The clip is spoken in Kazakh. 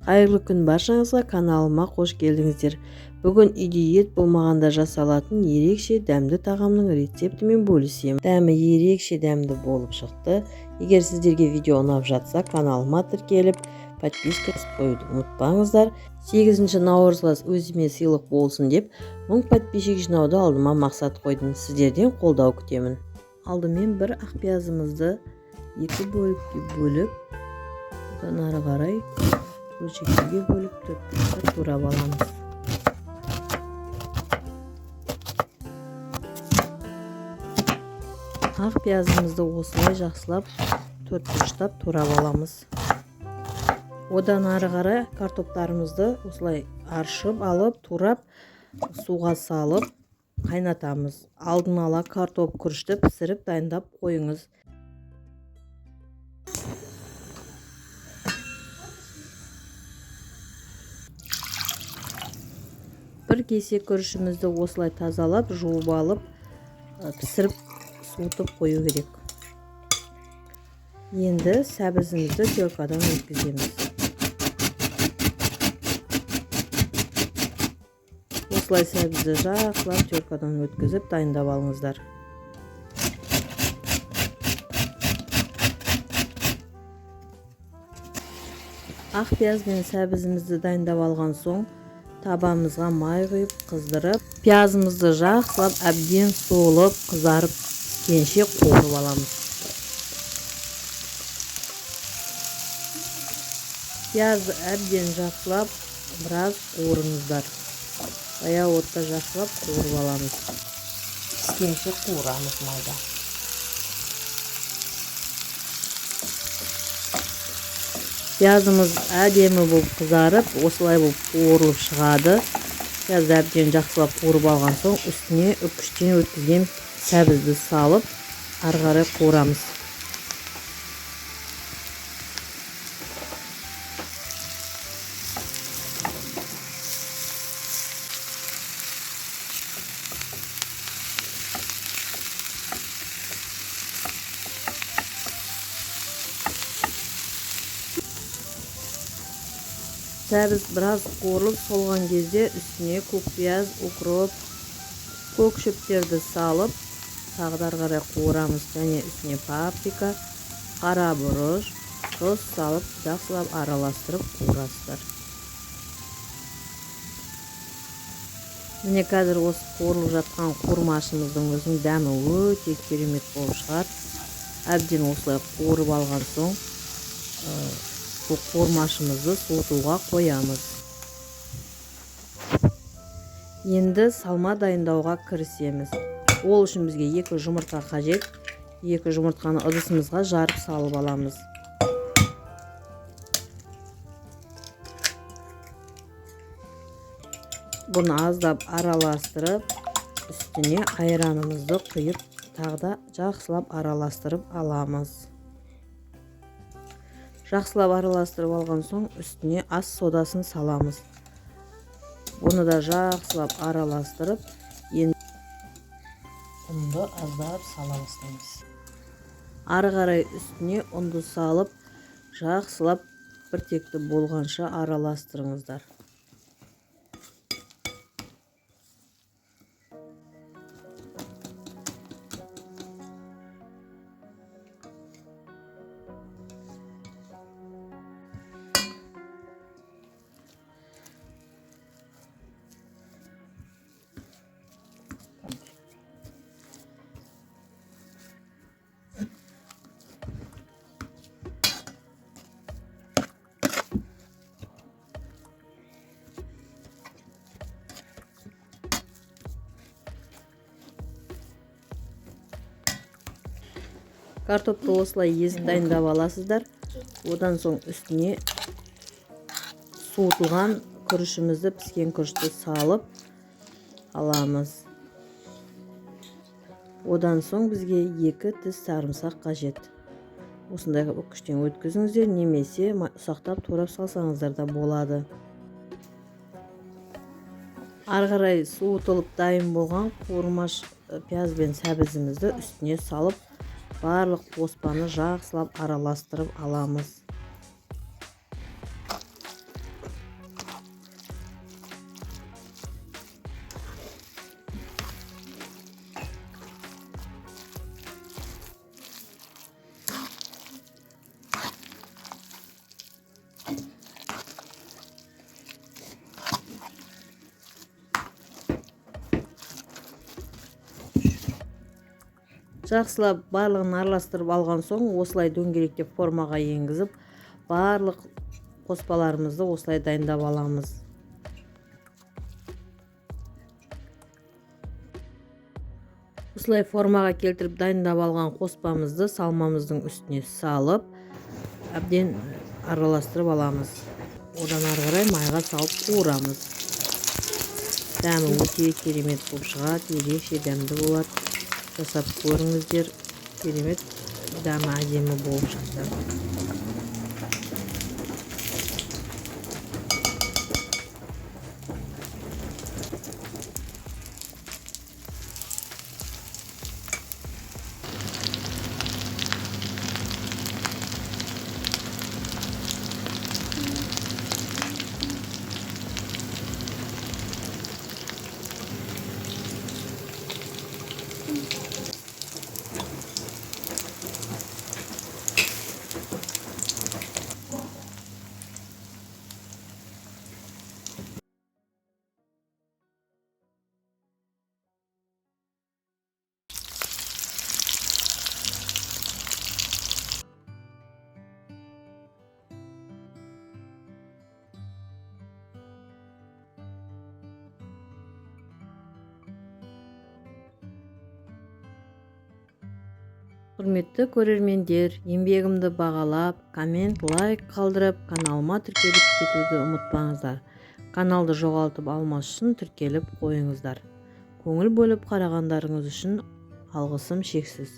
Қайырлы күн баршаңызға, каналыма қош келдіңіздер. Бүгін үйде ет болмағанда жасалатын ерекше дәмді тағамның рецептімен бөлісемін. Дәмі ерекше дәмді болып шықты. Егер сіздерге видео ұнап жатса, каналыма тіркеліп, подписка қойуды ұмытпаңыздар. 8 наурызға өзіме сыйлық болсын деп 1000 подписчик жинауды алдыма мақсат қойдым. Сіздерден қолдау күтемін. Алдымен бір ақ пиязымызды 2 бөлікке бөліп, одан ары қарай бөлшектерге бөліп турап аламыз. Ақ пиязымызды осылай жақсылап төртбұрыштап турап аламыз. Одан ары қарай картоптарымызды осылай аршып алып, турап, суға салып қайнатамыз. Алдын ала картоп күрішті пісіріп дайындап қойыңыз. Бір кесе күрішімізді осылай тазалап, жуып алып, пісіріп, суытып қою керек. Енді сәбізімізді теркадан өткіземіз. Осылай сәбізді жақсылап теркадан өткізіп дайындап алыңыздар. Ақ пияз бен сәбізімізді дайындап алған соң, табамызға май құйып қыздырып, пиязымызды жақсылап әбден солып, қызарып піскенше қуырып аламыз. Пиязды әбден жақсылап біраз қуырыңыздар. Баяу отта жақсылап қуырып аламыз. Піскенше қуырамыз майда. Пиязымыз әдемі болып қызарып, осылай болып қуырылып шығады. Пиязды әбден жақсылап қуырып алған соң, үстіне үккіштен өткізген сәбізді салып, ары қарай қуырамыз. Сәбіз біраз қуырылып солған кезде үстіне көк пияз, укроп, көк шөптерді салып, тағдар қарай қуырамыз. Және үстіне паприка, қара бұрыш, тұз салып, жақсылап араластырып қуырасыздар. Міне қазір осы қуырылып жатқан қуырмашымыздың өзінің дәмі өте керемет болып шығар. Әбден осылай қуырып алған соң, бұл қуырмашымызды суытуға қоямыз. Енді салма дайындауға кірісеміз. Ол үшін бізге 2 жұмыртқа қажет. 2 жұмыртқаны ыдысымызға жарып салып аламыз. Бұны аздап араластырып, үстіне айранымызды құйып, тағы жақсылап араластырып аламыз. Жақсылап араластырып алған соң, үстіне ас содасын саламыз. Бұны да жақсылап араластырып, енді ұнды аздап сала бастаймыз. Ары қарай үстіне ұнды салып, жақсылап біртекті болғанша араластырыңыздар. Картопты осылай езіп дайындап аласыздар. Одан соң үстіне суытылған күрішімізді, піскен күрішті салып аламыз. Одан соң бізге 2 тіс сарымсақ қажет. Осындай үккіштен өткізіңіздер, немесе ұсақтап турап салсаңыздар да болады. Ары қарай суытылып дайын болған қуырмаш пияз бен сәбізімізді үстіне салып, барлық қоспаны жақсылап араластырып аламыз. Жақсылап барлығын араластырып алған соң осылай дөңгелектеп формаға енгізіп, барлық қоспаларымызды осылай дайындап аламыз. Осылай формаға келтіріп дайындап алған қоспамызды салмамыздың үстіне салып, әбден араластырып аламыз. Одан ары қарай майға салып қуырамыз. Дәмі өте керемет болып шығады, ерекше дәмді болады. Жасап көріңіздер, керемет дәмі әдемі болып шықты. Құрметті көрермендер, еңбегімді бағалап, коммент, лайк қалдырып, каналыма тіркеліп кетуді ұмытпаңыздар. Каналды жоғалтып алмас үшін тіркеліп қойыңыздар. Көңіл бөліп қарағандарыңыз үшін алғысым шексіз.